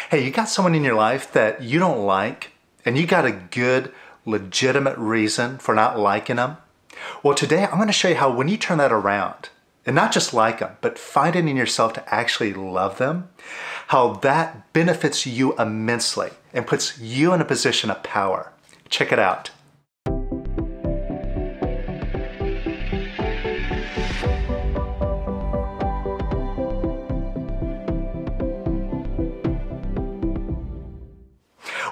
Hey, you got someone in your life that you don't like, and you got a good, legitimate reason for not liking them? Well, today I'm going to show you how when you turn that around, and not just like them, but find it in yourself to actually love them, how that benefits you immensely and puts you in a position of power. Check it out.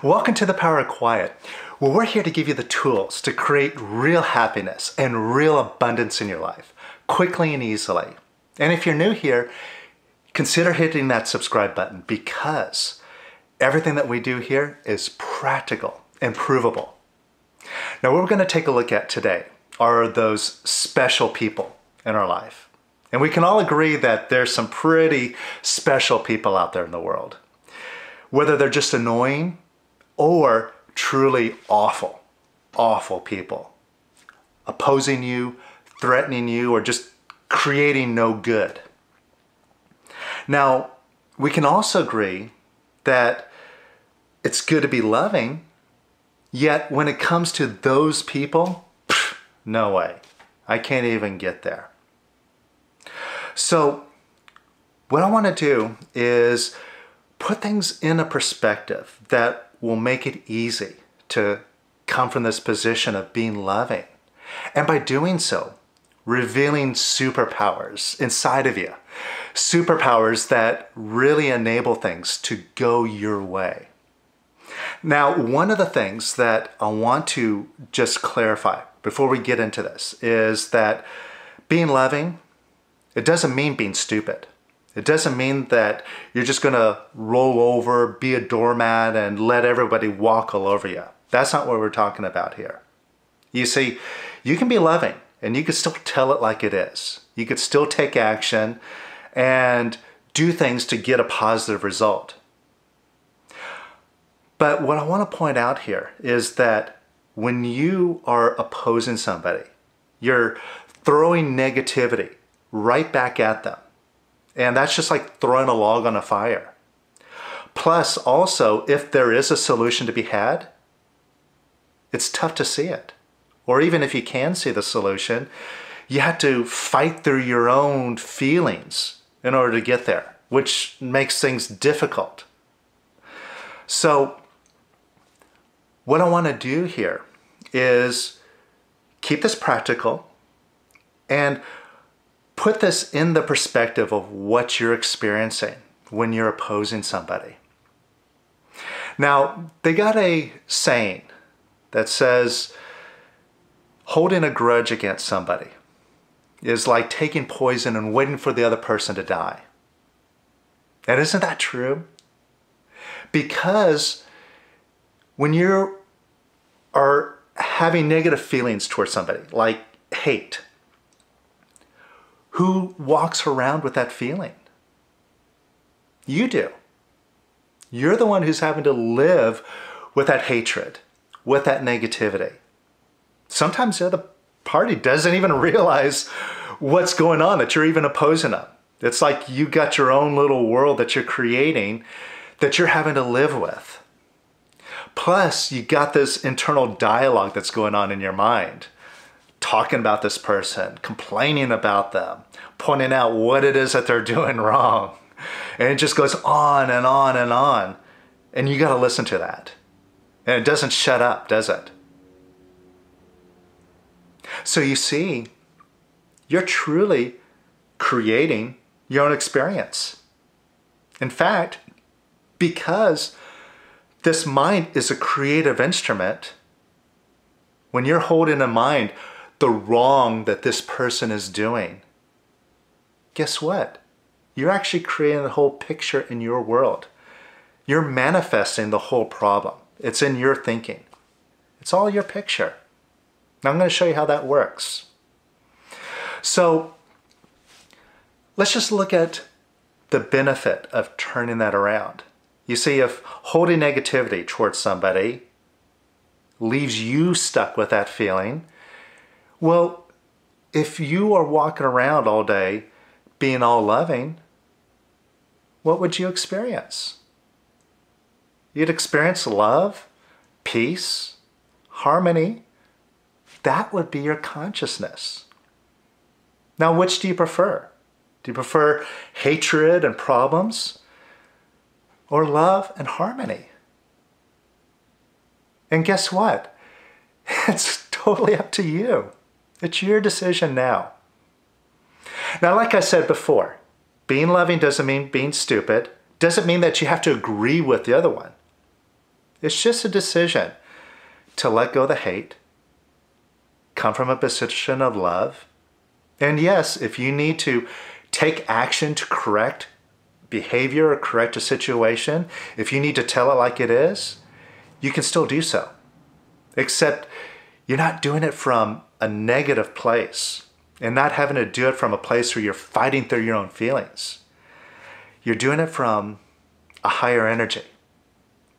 Welcome to the Power of Quiet. Well, we're here to give you the tools to create real happiness and real abundance in your life, quickly and easily. And if you're new here, consider hitting that subscribe button because everything that we do here is practical and provable. Now, what we're going to take a look at today are those special people in our life. And we can all agree that there's some pretty special people out there in the world. Whether they're just annoying or truly awful, awful people, opposing you, threatening you, or just creating no good. Now, we can also agree that it's good to be loving, yet when it comes to those people, no way. I can't even get there. So, what I want to do is put things in a perspective that will make it easy to come from this position of being loving. And by doing so, revealing superpowers inside of you. Superpowers that really enable things to go your way. Now, one of the things that I want to just clarify before we get into this is that being loving, it doesn't mean being stupid. It doesn't mean that you're just going to roll over, be a doormat, and let everybody walk all over you. That's not what we're talking about here. You see, you can be loving, and you can still tell it like it is. You could still take action and do things to get a positive result. But what I want to point out here is that when you are opposing somebody, you're throwing negativity right back at them. And that's just like throwing a log on a fire. Plus, also, if there is a solution to be had, it's tough to see it. Or even if you can see the solution, you have to fight through your own feelings in order to get there, which makes things difficult. So, what I want to do here is keep this practical and put this in the perspective of what you're experiencing when you're opposing somebody. Now, they got a saying that says, holding a grudge against somebody is like taking poison and waiting for the other person to die. And isn't that true? Because when you are having negative feelings towards somebody, like hate, who walks around with that feeling? You do. You're the one who's having to live with that hatred, with that negativity. Sometimes the other party doesn't even realize what's going on, that you're even opposing them. It's like you got your own little world that you're creating that you're having to live with. Plus, you got this internal dialogue that's going on in your mind. Talking about this person, complaining about them, pointing out what it is that they're doing wrong. And it just goes on and on and on. And you got to listen to that. And it doesn't shut up, does it? So you see, you're truly creating your own experience. In fact, because this mind is a creative instrument, when you're holding in mind the wrong that this person is doing, guess what? You're actually creating a whole picture in your world. You're manifesting the whole problem. It's in your thinking. It's all your picture. Now I'm going to show you how that works. So let's just look at the benefit of turning that around. You see, if holding negativity towards somebody leaves you stuck with that feeling, well, if you are walking around all day being all loving, what would you experience? you'd experience love, peace, harmony. That would be your consciousness. Now, which do you prefer? Do you prefer hatred and problems, or love and harmony? And guess what? It's totally up to you. It's your decision now. Now, like I said before, being loving doesn't mean being stupid. Doesn't mean that you have to agree with the other one. It's just a decision to let go of the hate, come from a position of love. And yes, if you need to take action to correct behavior or correct a situation, if you need to tell it like it is, you can still do so. Except you're not doing it from a negative place and not having to do it from a place where you're fighting through your own feelings. You're doing it from a higher energy,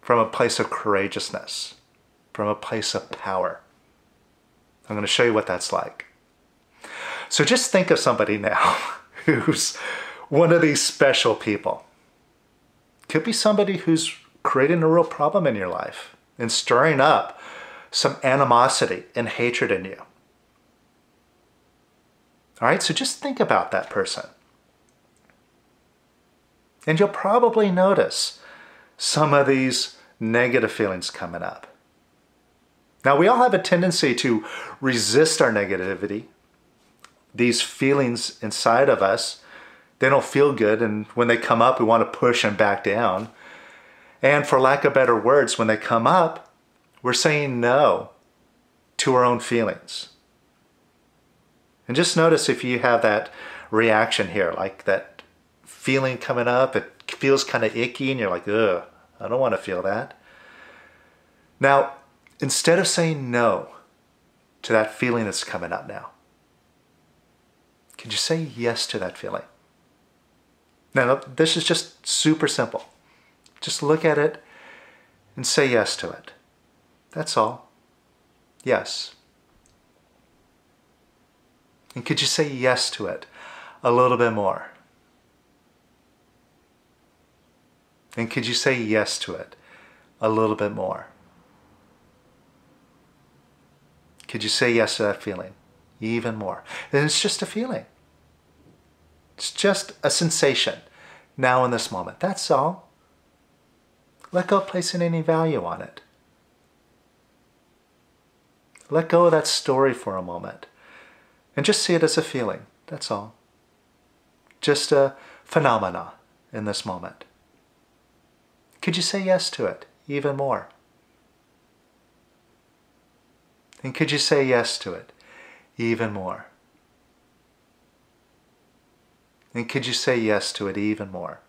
from a place of courageousness, from a place of power. I'm going to show you what that's like. So just think of somebody now who's one of these special people. Could be somebody who's creating a real problem in your life and stirring up some animosity and hatred in you. All right, so just think about that person. And you'll probably notice some of these negative feelings coming up. Now, we all have a tendency to resist our negativity. These feelings inside of us, they don't feel good, and when they come up, we want to push them back down. And for lack of better words, when they come up, we're saying no to our own feelings. And just notice if you have that reaction here, like that feeling coming up, it feels kind of icky, and you're like, ugh, I don't want to feel that. Now, instead of saying no to that feeling that's coming up now, could you say yes to that feeling? Now, this is just super simple. Just look at it and say yes to it. That's all. Yes. And could you say yes to it a little bit more? And could you say yes to it a little bit more? Could you say yes to that feeling even more? And it's just a feeling. It's just a sensation now in this moment. That's all. Let go of placing any value on it. Let go of that story for a moment and just see it as a feeling. That's all. Just a phenomena in this moment. Could you say yes to it even more? And could you say yes to it even more? And could you say yes to it even more?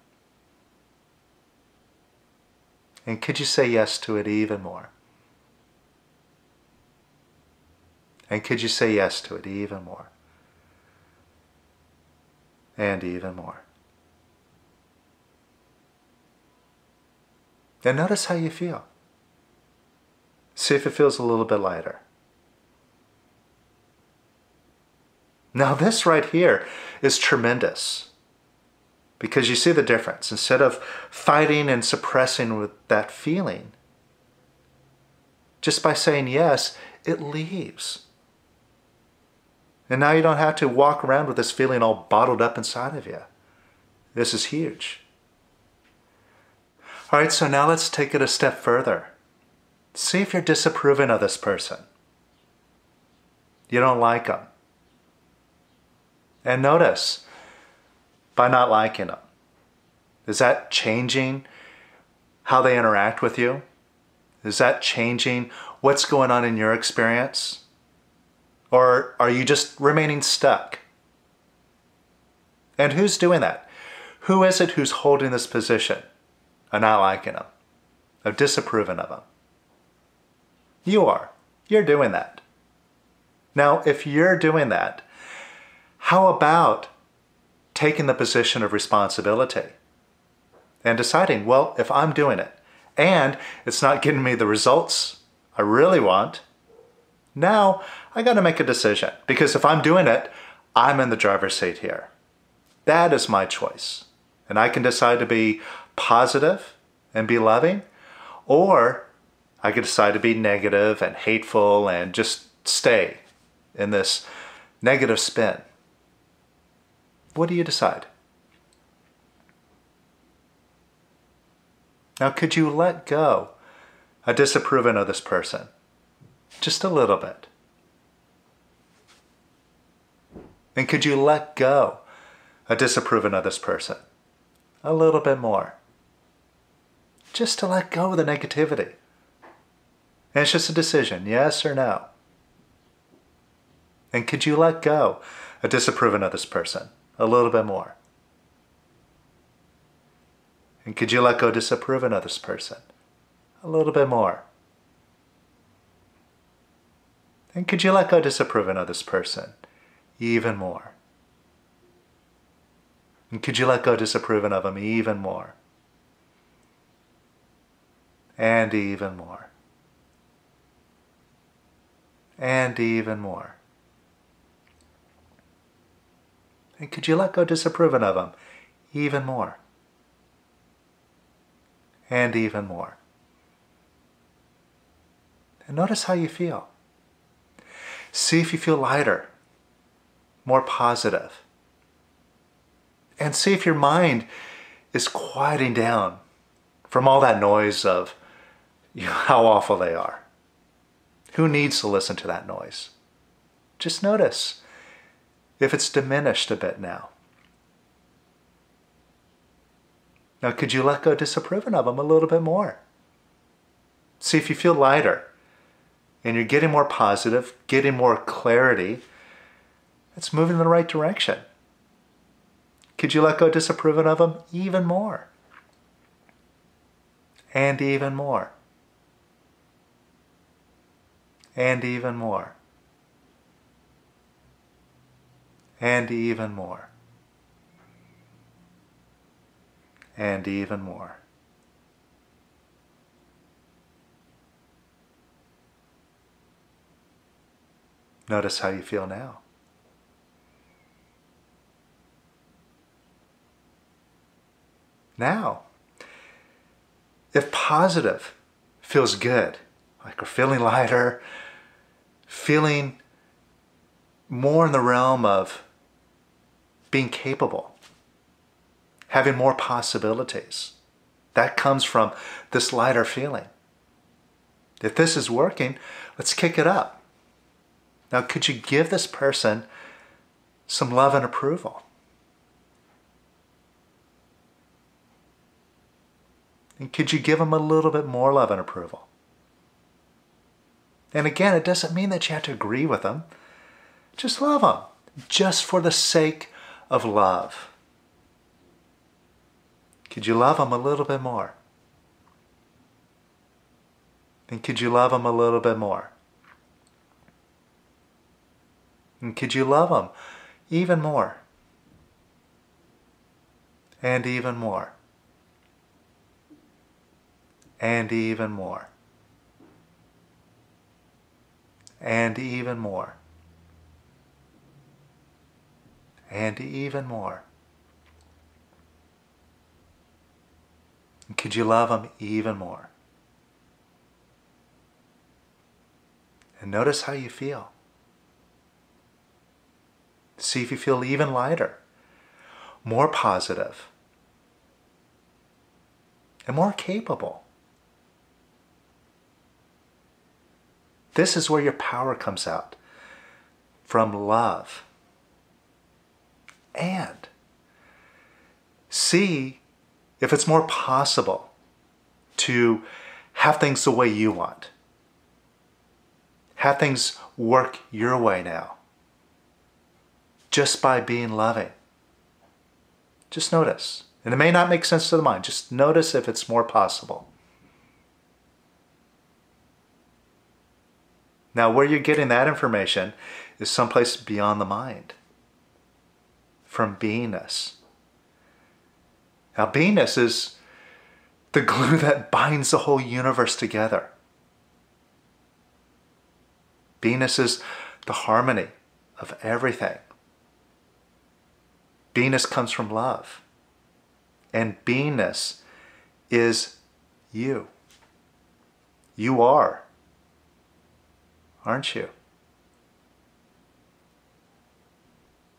And could you say yes to it even more? And could you say yes to it even more? And even more. And notice how you feel. See if it feels a little bit lighter. Now this right here is tremendous, because you see the difference. Instead of fighting and suppressing with that feeling, just by saying yes, it leaves. And now you don't have to walk around with this feeling all bottled up inside of you. This is huge. All right, so now let's take it a step further. See if you're disapproving of this person. You don't like them. And notice, by not liking them, is that changing how they interact with you? Is that changing what's going on in your experience? Or are you just remaining stuck? And who's doing that? Who is it who's holding this position of not liking them, of disapproving of them? You are. You're doing that. Now, if you're doing that, how about taking the position of responsibility and deciding, well, if I'm doing it and it's not getting me the results I really want, now I got to make a decision, because if I'm doing it, I'm in the driver's seat here. That is my choice. And I can decide to be positive and be loving, Or I could decide to be negative and hateful and just stay in this negative spin. What do you decide? Now, could you let go of disapproving of this person? Just a little bit. And could you let go of disapproving of this person? A little bit more. Just to let go of the negativity. And it's just a decision, yes or no. And could you let go of disapproving of this person? A little bit more. And could you let go of disapproving of this person? A little bit more. And could you let go of disapproving of this person? Even more. And could you let go of disapproving of them even more? And even more. And even more. And could you let go of disapproving of them even more? And even more. And notice how you feel. See if you feel lighter, more positive. And see if your mind is quieting down from all that noise of how awful they are. Who needs to listen to that noise? Just notice if it's diminished a bit now. Now, could you let go of disapproving of them a little bit more? See if you feel lighter and you're getting more positive, getting more clarity. It's moving in the right direction. Could you let go of disapproving of them even more? And even more. And even more. And even more. And even more. Notice how you feel now. Now, if positive feels good, like we're feeling lighter, feeling more in the realm of being capable, having more possibilities, that comes from this lighter feeling. If this is working, let's kick it up. Now, could you give this person some love and approval? And could you give them a little bit more love and approval? And again, it doesn't mean that you have to agree with them. Just love them, just for the sake of love. Could you love them a little bit more? And could you love them a little bit more? And could you love them even more? And even more. And even more. And even more. And even more. And could you love them even more? And notice how you feel. See if you feel even lighter, more positive, and more capable. This is where your power comes out, from love. And see if it's more possible to have things the way you want. Have things work your way now. Just by being loving. Just notice. And it may not make sense to the mind. Just notice if it's more possible. Now, where you're getting that information is someplace beyond the mind. From beingness. Now, beingness is the glue that binds the whole universe together. Beingness is the harmony of everything. Beingness comes from love. And beingness is you. You are, aren't you?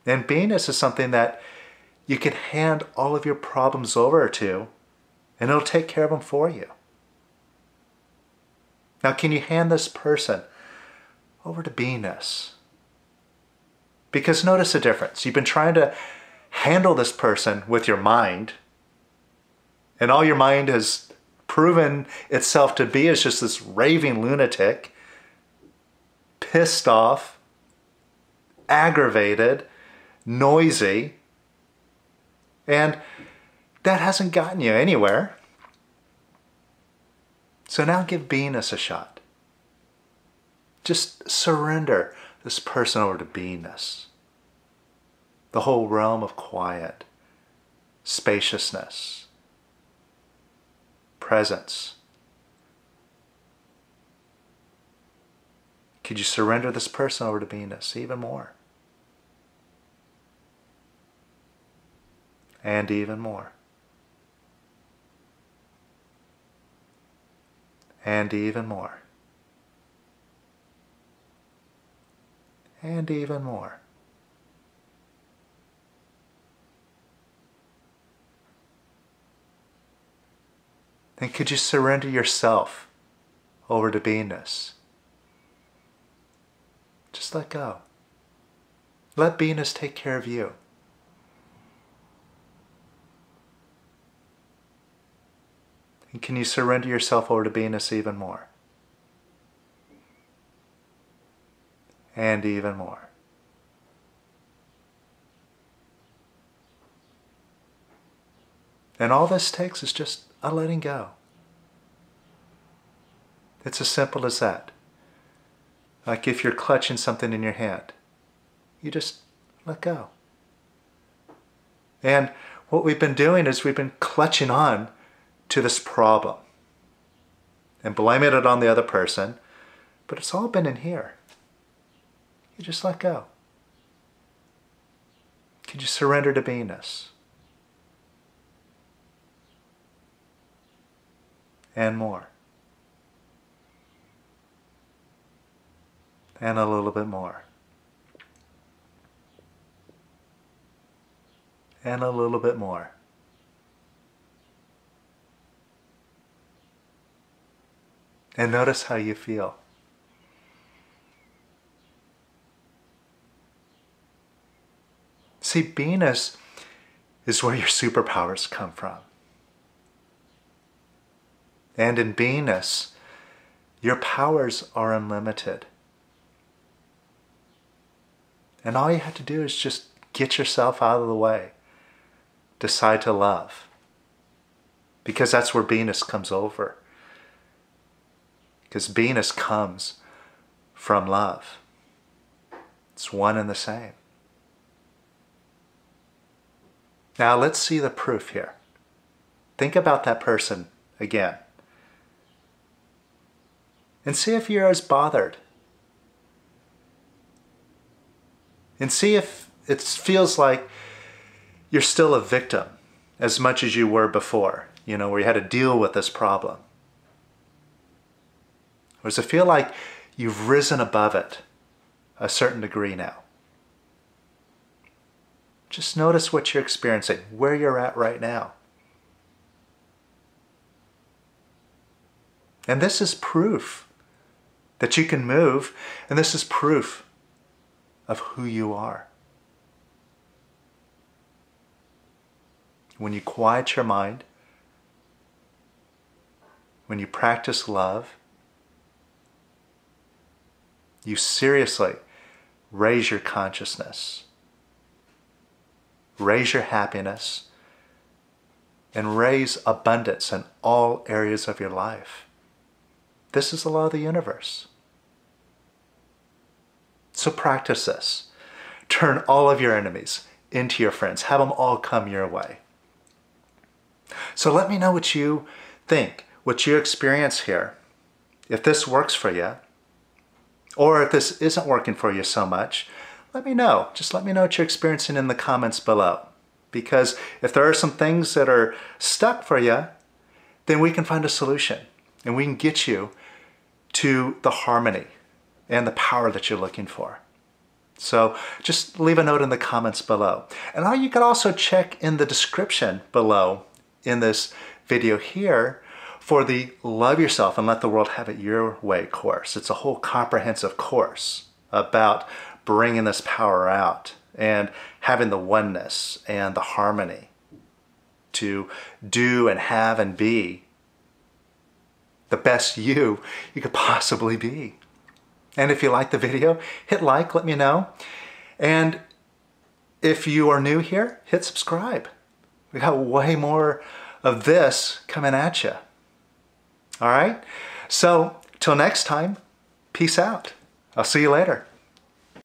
And beingness is something that you can hand all of your problems over to, and it'll take care of them for you. Now, can you hand this person over to beingness? Because notice the difference. You've been trying to handle this person with your mind, and all your mind has proven itself to be is just this raving lunatic, pissed off, aggravated, noisy, and that hasn't gotten you anywhere. So now give beingness a shot. Just surrender this person over to beingness. The whole realm of quiet, spaciousness, presence. Could you surrender this person over to beingness even more? And even more. And even more. And even more. Then could you surrender yourself over to beingness? Just let go. Let beingness take care of you. And can you surrender yourself over to beingness even more? And even more. And all this takes is just a letting go. It's as simple as that. Like if you're clutching something in your hand, you just let go. And what we've been doing is we've been clutching on to this problem and blaming it on the other person, but it's all been in here. You just let go. Could you surrender to beingness? And more. And a little bit more. And a little bit more. And notice how you feel. See, beingness is where your superpowers come from. And in beingness, your powers are unlimited. And all you have to do is just get yourself out of the way. Decide to love. Because that's where beingness comes over. Because beingness comes from love. It's one and the same. Now let's see the proof here. Think about that person again. And see if you're as bothered. And see if it feels like you're still a victim as much as you were before, where you had to deal with this problem. Or does it feel like you've risen above it a certain degree now? Just notice what you're experiencing, where you're at right now. And this is proof that you can move, and this is proof of who you are. When you quiet your mind, when you practice love, you seriously raise your consciousness, raise your happiness, and raise abundance in all areas of your life. This is the law of the universe. So practice this. Turn all of your enemies into your friends. Have them all come your way. So let me know what you think, what you experience here. If this works for you, or if this isn't working for you so much, let me know. Just let me know what you're experiencing in the comments below. Because if there are some things that are stuck for you, then we can find a solution. And we can get you to the harmony and the power that you're looking for. So just leave a note in the comments below. And you can also check in the description below in this video here for the Love Yourself and Let the World Have It Your Way course. It's a whole comprehensive course about bringing this power out and having the oneness and the harmony to do and have and be the best you could possibly be. And if you like the video, hit like, let me know. And if you are new here, hit subscribe. We got way more of this coming at you. All right? So, till next time, peace out. I'll see you later.